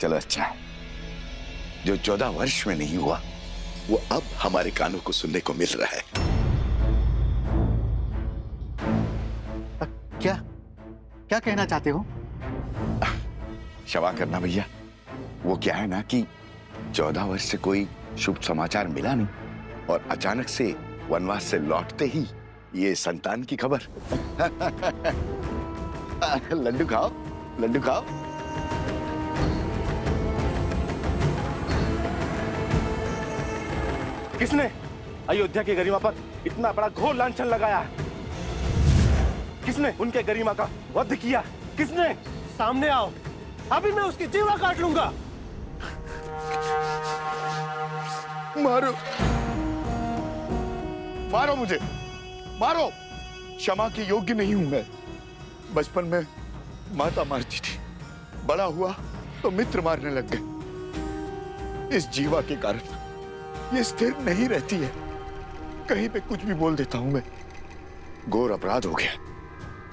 चलो अच्छा है, जो 14 वर्ष में नहीं हुआ वो अब हमारे कानों को सुनने को मिल रहा है। क्या क्या कहना चाहते हो? क्षमा करना भैया, वो क्या है ना कि 14 वर्ष से कोई शुभ समाचार मिला नहीं और अचानक से वनवास से लौटते ही ये संतान की खबर। लड्डू खाओ, लड्डू खाओ। किसने अयोध्या की गरिमा पर इतना बड़ा घोर लांछन लगाया है? किसने उनके गरिमा का वध किया? किसने? सामने आओ, अभी मैं उसकी जीवा काट लूंगा। मारो, मारो मुझे, मारो। क्षमा के योग्य नहीं हूं मैं। बचपन में माता मारती थी, बड़ा हुआ तो मित्र मारने लग गए। इस जीवा के कारण ये स्थिर नहीं रहती है, कहीं पे कुछ भी बोल देता हूं मैं। घोर अपराध हो गया,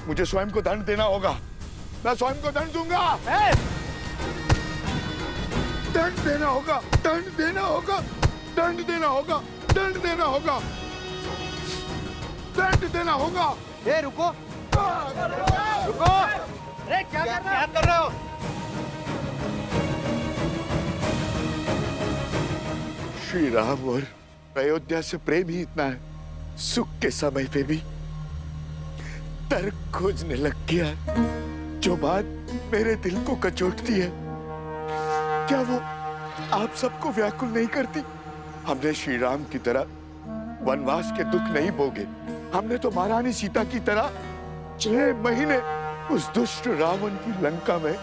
मुझे स्वयं को दंड देना होगा। मैं स्वयं को दंड दूंगा। दंड देना होगा, दंड देना होगा, दंड देना होगा, दंड देना होगा, दंड देना होगा। ए रुको, रुको! अरे क्या कर रहे हो? श्री राम और अयोध्या से प्रेम ही इतना है, सुख के समय पे भी तर्क खोजने लग गया है। जो बात मेरे दिल को कचोटती है, क्या वो आप सबको व्याकुल नहीं करती? हमने श्री राम की तरह वनवास के दुख नहीं भोगे। हमने तो महारानी सीता की तरह 6 महीने उस दुष्ट रावण की लंका में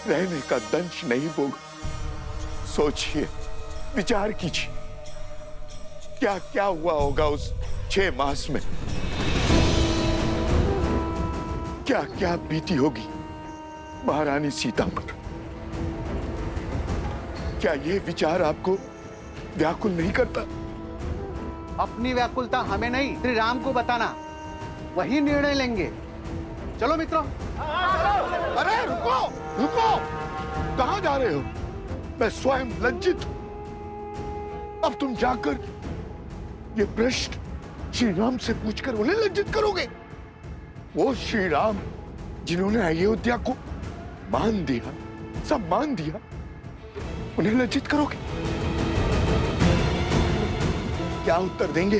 रहने का दंश नहीं भोगा। सोचिए, विचार कीजिए, क्या क्या हुआ होगा उस 6 मास में। क्या क्या बीती होगी महारानी सीता पर। क्या ये विचार आपको व्याकुल नहीं करता? अपनी व्याकुलता हमें नहीं, श्री राम को बताना, वही निर्णय लेंगे। चलो मित्रों। अरे रुको, रुको, कहां जा रहे हो? मैं स्वयं लज्जित हूं। अब तुम जाकर ये प्रश्न श्री राम से पूछकर उन्हें लज्जित करोगे? वो श्री राम जिन्होंने अयोध्या को मान दिया, सब मान दिया, उन्हें लज्जित करोगे? क्या उत्तर देंगे?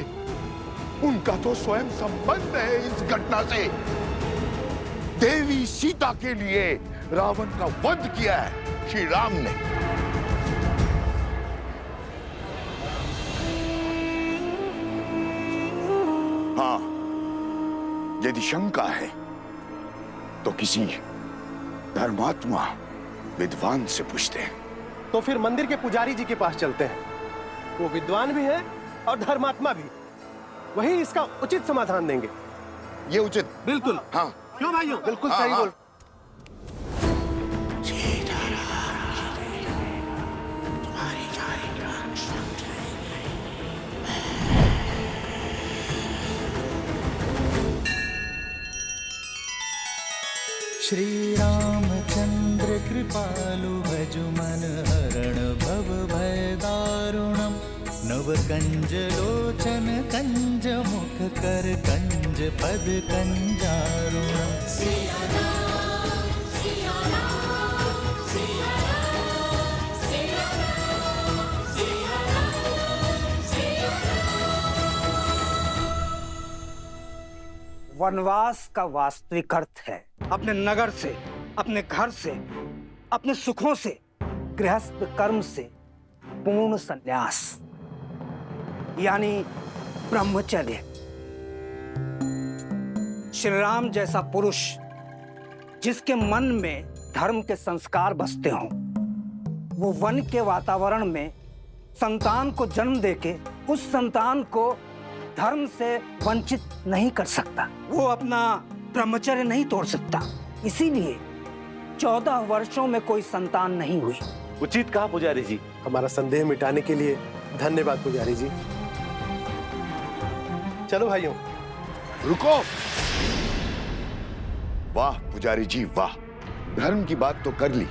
उनका तो स्वयं संबंध है इस घटना से। देवी सीता के लिए रावण का वध किया है श्री राम ने। हाँ, यदि शंका है तो किसी धर्मात्मा विद्वान से पूछते हैं। तो फिर मंदिर के पुजारी जी के पास चलते हैं, वो विद्वान भी है और धर्मात्मा भी, वही इसका उचित समाधान देंगे। ये उचित? बिल्कुल। हाँ, क्यों भाइयों? बिल्कुल सही बोल। श्री रामचंद्र कृपालु भजु मन हरण भव भय दारुणम नव कंज लोचन कंज मुख कर कंज पद कंजारुणम। वनवास का वास्तविक अर्थ है अपने नगर से, अपने घर से, अपने सुखों से, गृहस्थ कर्म से पूर्ण संन्यास, यानी ब्रह्मचर्य। श्री राम जैसा पुरुष जिसके मन में धर्म के संस्कार बसते हों, वो वन के वातावरण में संतान को जन्म देके उस संतान को धर्म से वंचित नहीं कर सकता। वो अपना ब्रह्मचर्य नहीं तोड़ सकता। इसीलिए 14 वर्षों में कोई संतान नहीं हुई। उचित कहा पुजारी जी। हमारा संदेह मिटाने के लिए धन्यवाद पुजारी जी। चलो भाइयों। रुको। वाह पुजारी जी वाह, धर्म की बात तो कर ली,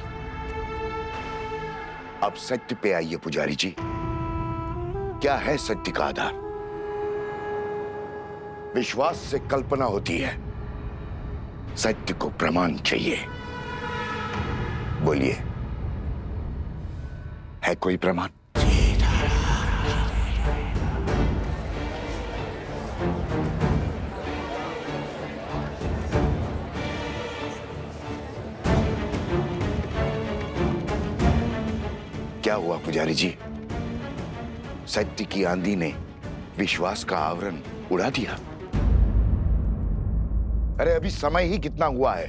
अब सत्य पे आइए पुजारी जी। क्या है सत्य का आधार? विश्वास से कल्पना होती है, सत्य को प्रमाण चाहिए। बोलिए, है कोई प्रमाण? क्या हुआ पुजारी जी? सत्य की आंधी ने विश्वास का आवरण उड़ा दिया। अरे अभी समय ही कितना हुआ है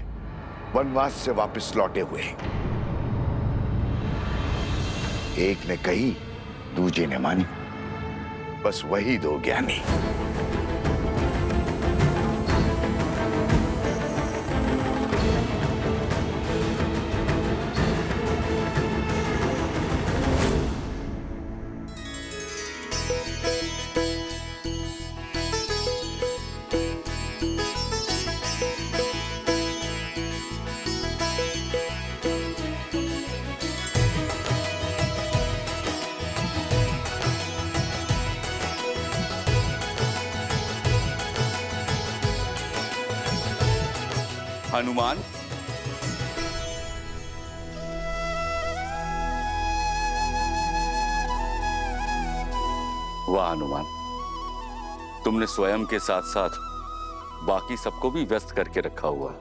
वनवास से वापस लौटे हुए। एक ने कही, दूजे ने मानी, बस वही दो ज्ञानी। हनुमान, वाह हनुमान, तुमने स्वयं के साथ साथ बाकी सबको भी व्यस्त करके रखा हुआ है।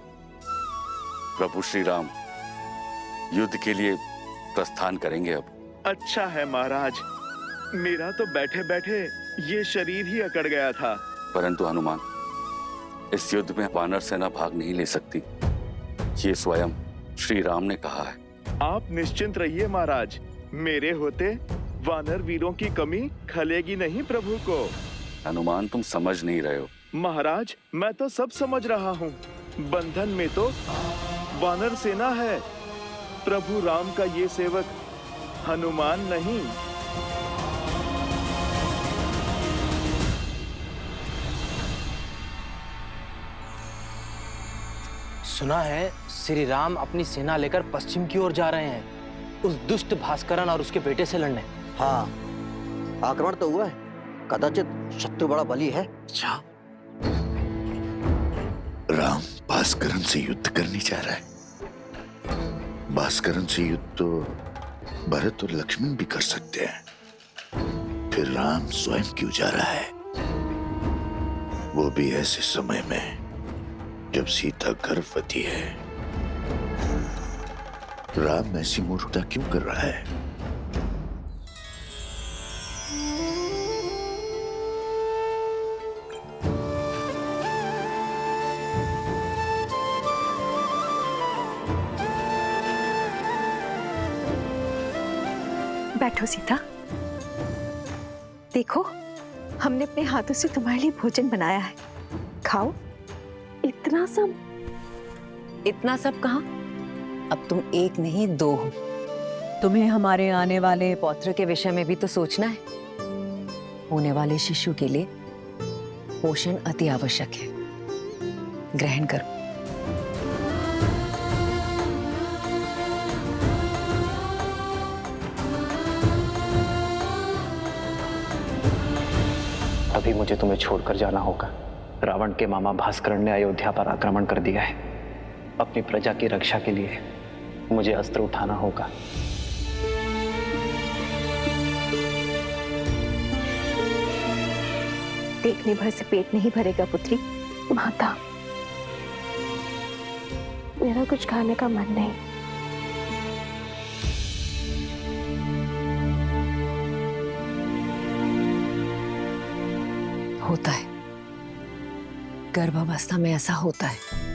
प्रभु श्री राम युद्ध के लिए प्रस्थान करेंगे अब। अच्छा है महाराज, मेरा तो बैठे बैठे ये शरीर ही अकड़ गया था। परंतु हनुमान, इस युद्ध में वानर सेना भाग नहीं ले सकती, ये स्वयं श्री राम ने कहा है। आप निश्चिंत रहिए महाराज, मेरे होते वानर वीरों की कमी खलेगी नहीं प्रभु को। हनुमान, तुम समझ नहीं रहे हो। महाराज, मैं तो सब समझ रहा हूँ। बंधन में तो वानर सेना है, प्रभु राम का ये सेवक हनुमान नहीं। सुना है श्री राम अपनी सेना लेकर पश्चिम की ओर जा रहे हैं, उस दुष्ट भास्करन और उसके बेटे से लड़ने। हाँ, आक्रमण तो हुआ है, कदाचित शत्रु बड़ा बली है। अच्छा, राम भास्करन से युद्ध करने जा रहा है। भास्करन से युद्ध तो भरत और लक्ष्मण भी कर सकते हैं, फिर राम स्वयं क्यों जा रहा है? वो भी ऐसे समय में जब सीता गर्भवती है। राम ऐसी मूर्खता क्यों कर रहा है? बैठो सीता। देखो, हमने अपने हाथों से तुम्हारे लिए भोजन बनाया है, खाओ। इतना सब कहाँ? अब तुम एक नहीं दो हो। तुम्हें हमारे आने वाले पौत्र के विषय में भी तो सोचना है। होने वाले शिशु के लिए पोषण अति आवश्यक है। ग्रहण करो। अभी मुझे तुम्हें छोड़कर जाना होगा। रावण के मामा भास्करन ने अयोध्या पर आक्रमण कर दिया है। अपनी प्रजा की रक्षा के लिए मुझे अस्त्र उठाना होगा। देखने भर से पेट नहीं भरेगा पुत्री। माता, मेरा कुछ खाने का मन नहीं। होता है, गर्भावस्था में ऐसा होता है।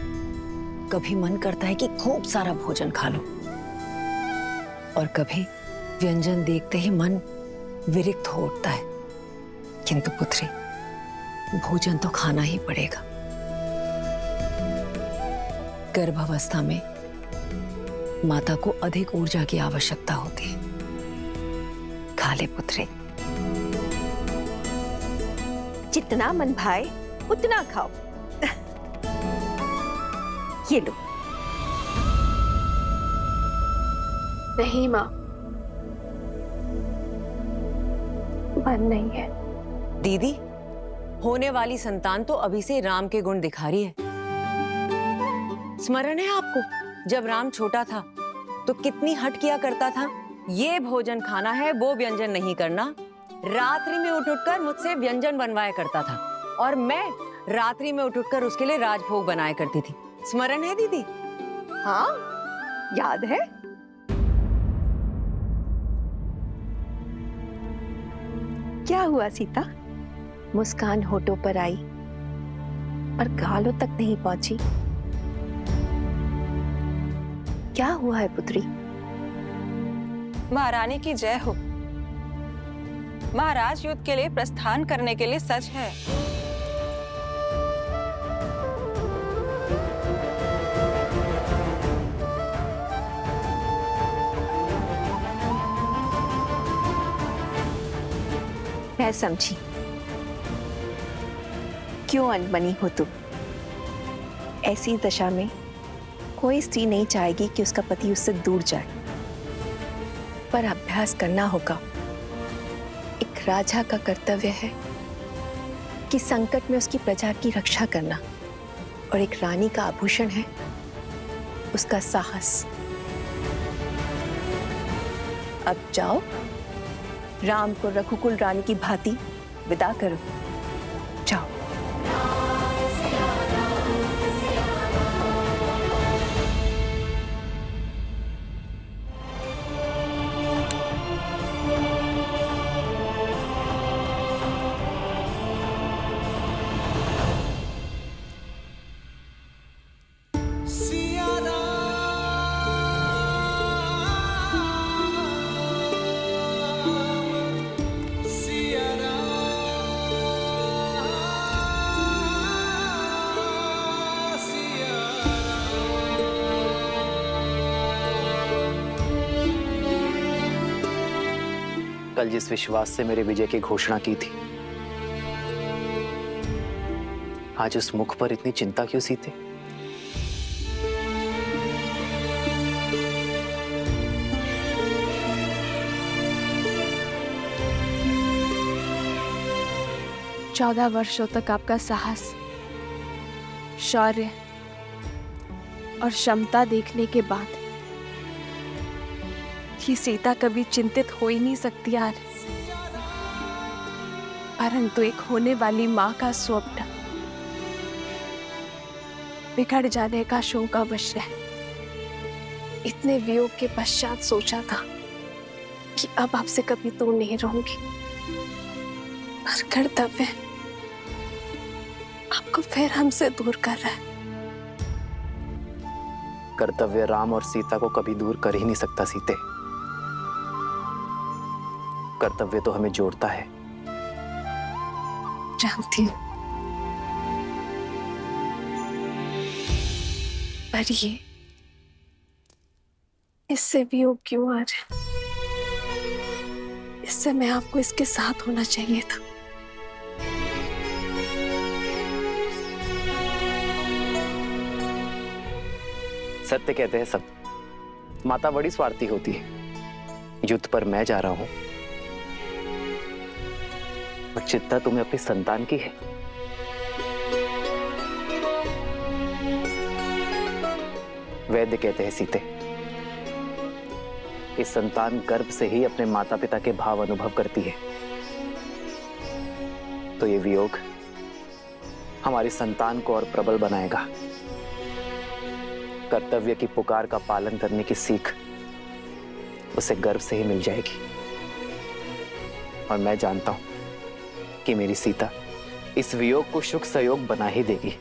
कभी मन करता है कि खूब सारा भोजन खा लो, और कभी व्यंजन देखते ही मन विरक्त हो उठता है। किंतु पुत्री, भोजन तो खाना ही पड़ेगा। गर्भावस्था में माता को अधिक ऊर्जा की आवश्यकता होती है। खा ले पुत्री। जितना मन भाए उतना खाओ। ये लो। नहीं माँ, मन नहीं है। दीदी, होने वाली संतान तो अभी से राम के गुण दिखा रही है। स्मरण है आपको, जब राम छोटा था तो कितनी हट किया करता था, ये भोजन खाना है, वो व्यंजन नहीं करना। रात्रि में उठ उठकर मुझसे व्यंजन बनवाया करता था और मैं रात्रि में उठ उठकर उसके लिए राजभोग बनाया करती थी। स्मरण है दीदी? हाँ, याद है। क्या हुआ सीता? मुस्कान होठों पर आई पर गालों तक नहीं पहुंची। क्या हुआ है पुत्री? महारानी की जय हो। महाराज युद्ध के लिए प्रस्थान करने के लिए सच है। मैं समझी क्यों अनबनी हो तुम। ऐसी दशा में कोई स्त्री नहीं चाहेगी कि उसका पति उससे दूर जाए, पर अभ्यास करना होगा। एक राजा का कर्तव्य है कि संकट में उसकी प्रजा की रक्षा करना, और एक रानी का आभूषण है उसका साहस। अब जाओ, राम को रघुकुल रानी की भांति विदा करो। जाओ। कल जिस विश्वास से मेरे विजय की घोषणा की थी, आज उस मुख पर इतनी चिंता क्यों सीते? चौदह वर्षों तक आपका साहस, शौर्य और क्षमता देखने के बाद कि सीता कभी चिंतित हो ही नहीं सकती यार। परंतु एक होने वाली माँ का स्वप्न बिगड़ जाने का शोक अवश्य है। इतने वियोग के पश्चात सोचा था कि अब आपसे कभी दूर नहीं रहूंगी, पर कर्तव्य आपको फिर हमसे दूर कर रहा है। कर्तव्य राम और सीता को कभी दूर कर ही नहीं सकता सीते। कर्तव्य तो हमें जोड़ता है। जानती हूँ, पर ये इससे वियोग क्यों आ रहा है? इससे मैं आपको इसके साथ होना चाहिए था। सत्य कहते हैं सब। माता बड़ी स्वार्थी होती है। युद्ध पर मैं जा रहा हूं और चिंता तुम्हें अपनी संतान की है। वैद्य कहते हैं सीते, इस संतान गर्भ से ही अपने माता पिता के भाव अनुभव करती है। तो ये वियोग हमारी संतान को और प्रबल बनाएगा। कर्तव्य की पुकार का पालन करने की सीख उसे गर्भ से ही मिल जाएगी। और मैं जानता हूं कि मेरी सीता इस वियोग को सुख सहयोग बना ही देगी।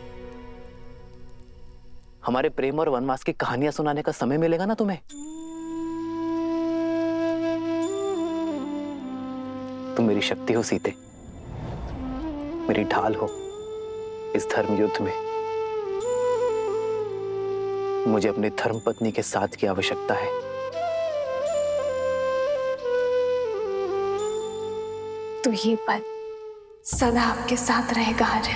हमारे प्रेम और वनवास की कहानियां सुनाने का समय मिलेगा ना तुम्हें? तुम मेरी शक्ति हो सीते, मेरी ढाल हो इस धर्म युद्ध में। मुझे अपनी धर्म पत्नी के साथ की आवश्यकता है। तो ये पल सदा आपके साथ रहेगा आर्य।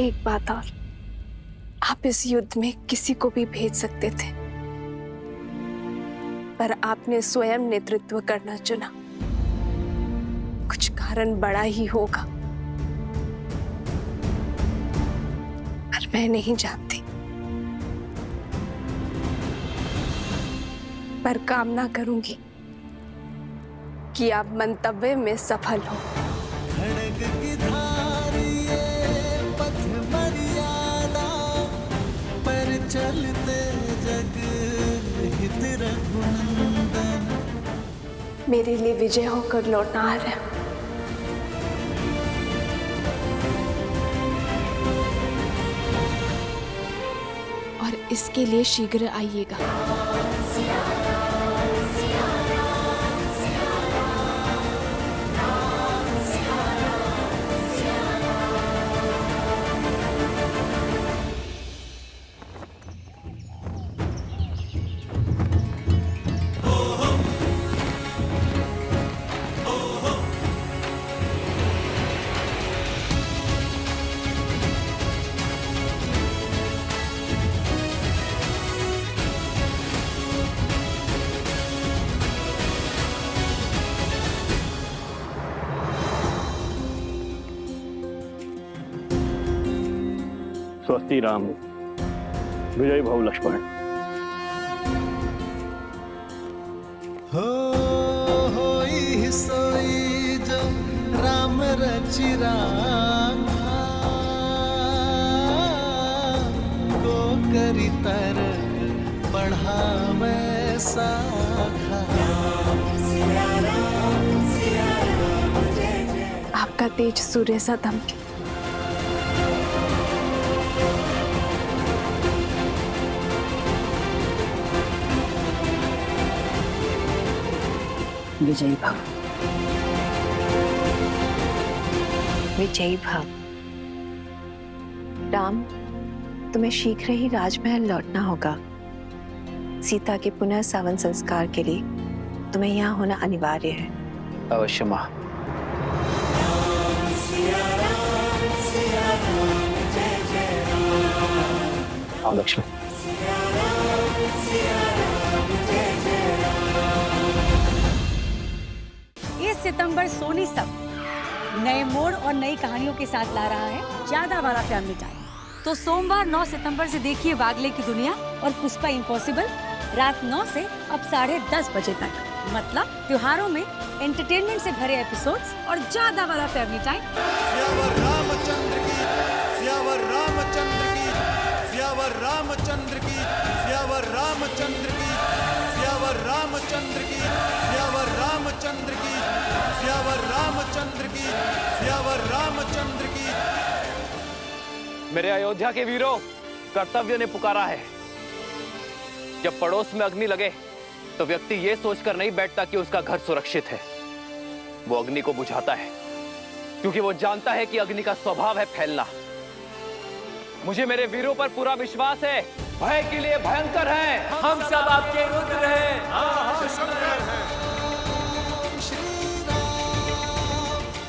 एक बात और, आप इस युद्ध में किसी को भी भेज सकते थे, पर आपने स्वयं नेतृत्व करना चुना। कुछ कारण बड़ा ही होगा, पर मैं नहीं जानती। पर कामना करूंगी कि आप मंतव्य में सफल हो। खड़ग की धार ये पथ मर्यादा, पर चलते जग हित रघुनंदन। मेरे लिए विजय होकर लौटना आ रहा है। और इसके लिए शीघ्र आइएगा। स्वस्ति राम, विजय भव लक्ष्मण। होई सोई जो राम रचि राखा, को करी तर बढ़ावे साखा। आपका तेज सूर्य सा दमके। विजयी भव। विजयी भव। राम, तुम्हें शीघ्र ही राजमहल लौटना होगा। सीता के पुनः सावन संस्कार के लिए तुम्हें यहाँ होना अनिवार्य है। अवश्य माँ। आओ लक्ष्मण। 30 सितंबर सोनी सब नए मोड़ और नई कहानियों के साथ ला रहा है ज्यादा वाला फैमिली टाइम। तो सोमवार 9 सितंबर से देखिए वागले की दुनिया और पुष्पा इम्पॉसिबल रात 9 से अब 10:30 बजे तक। मतलब त्योहारों में एंटरटेनमेंट से भरे एपिसोड्स और ज्यादा वाला फैमिली टाइम। सियावर रामचंद्र की, सियावर रामचंद्र की, सियावर रामचंद्र की, सियावर रामचंद्र की, सियावर रामचंद्र की, सियावर रामचंद्र की, सियावर रामचंद्र की, सियावर रामचंद्र की। मेरे अयोध्या के वीरों, कर्तव्य ने पुकारा है। जब पड़ोस में अग्नि लगे तो व्यक्ति ये सोचकर नहीं बैठता कि उसका घर सुरक्षित है। वो अग्नि को बुझाता है क्योंकि वो जानता है कि अग्नि का स्वभाव है फैलना। मुझे मेरे वीरों पर पूरा विश्वास है। भय के लिए भयंकर है, हम सब आपके रुद्र हैं।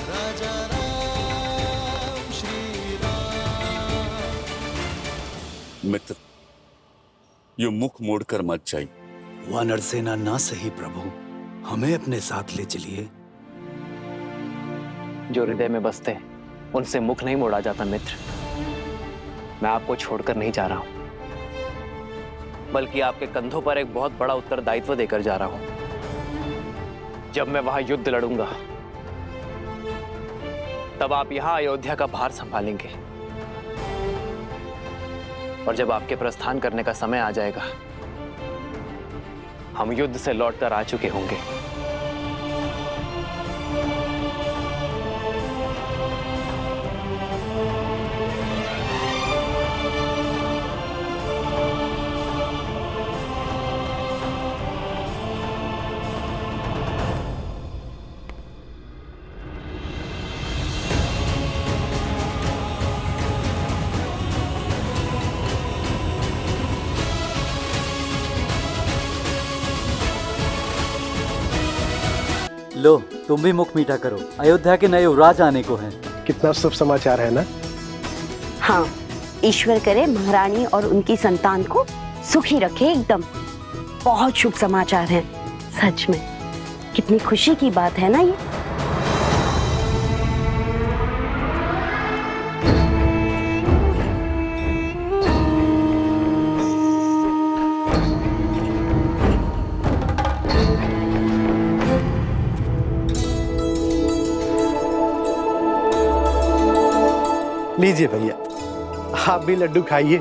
राजा राम श्री राम। मित्र, ये मुख मोड़कर मत जाइए। वानर सेना ना सही प्रभु, हमें अपने साथ ले चलिए। जो हृदय में बसते हैं उनसे मुख नहीं मोड़ा जाता मित्र। मैं आपको छोड़कर नहीं जा रहा हूं, बल्कि आपके कंधों पर एक बहुत बड़ा उत्तरदायित्व देकर जा रहा हूं। जब मैं वहां युद्ध लड़ूंगा तब आप यहां अयोध्या का भार संभालेंगे, और जब आपके प्रस्थान करने का समय आ जाएगा हम युद्ध से लौटकर आ चुके होंगे। लो, तुम भी मुख मीठा करो। अयोध्या के नए युवराज आने को हैं। कितना शुभ समाचार है ना। हाँ, ईश्वर करे महारानी और उनकी संतान को सुखी रखे एकदम। बहुत शुभ समाचार है सच में। कितनी खुशी की बात है ना ये। लीजिए भैया, आप भी लड्डू खाइए।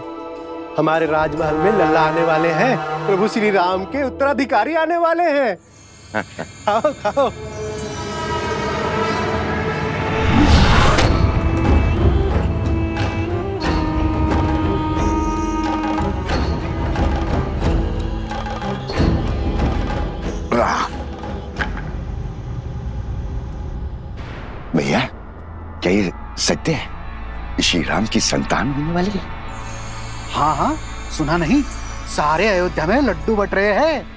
हमारे राजमहल में लल्ला आने वाले हैं, प्रभु श्री राम के उत्तराधिकारी आने वाले हैं। खाओ खाओ। भैया, क्या ये सत्य है? श्री राम की संतान होने वाली है? हाँ हाँ, सुना नहीं? सारे अयोध्या में लड्डू बट रहे हैं।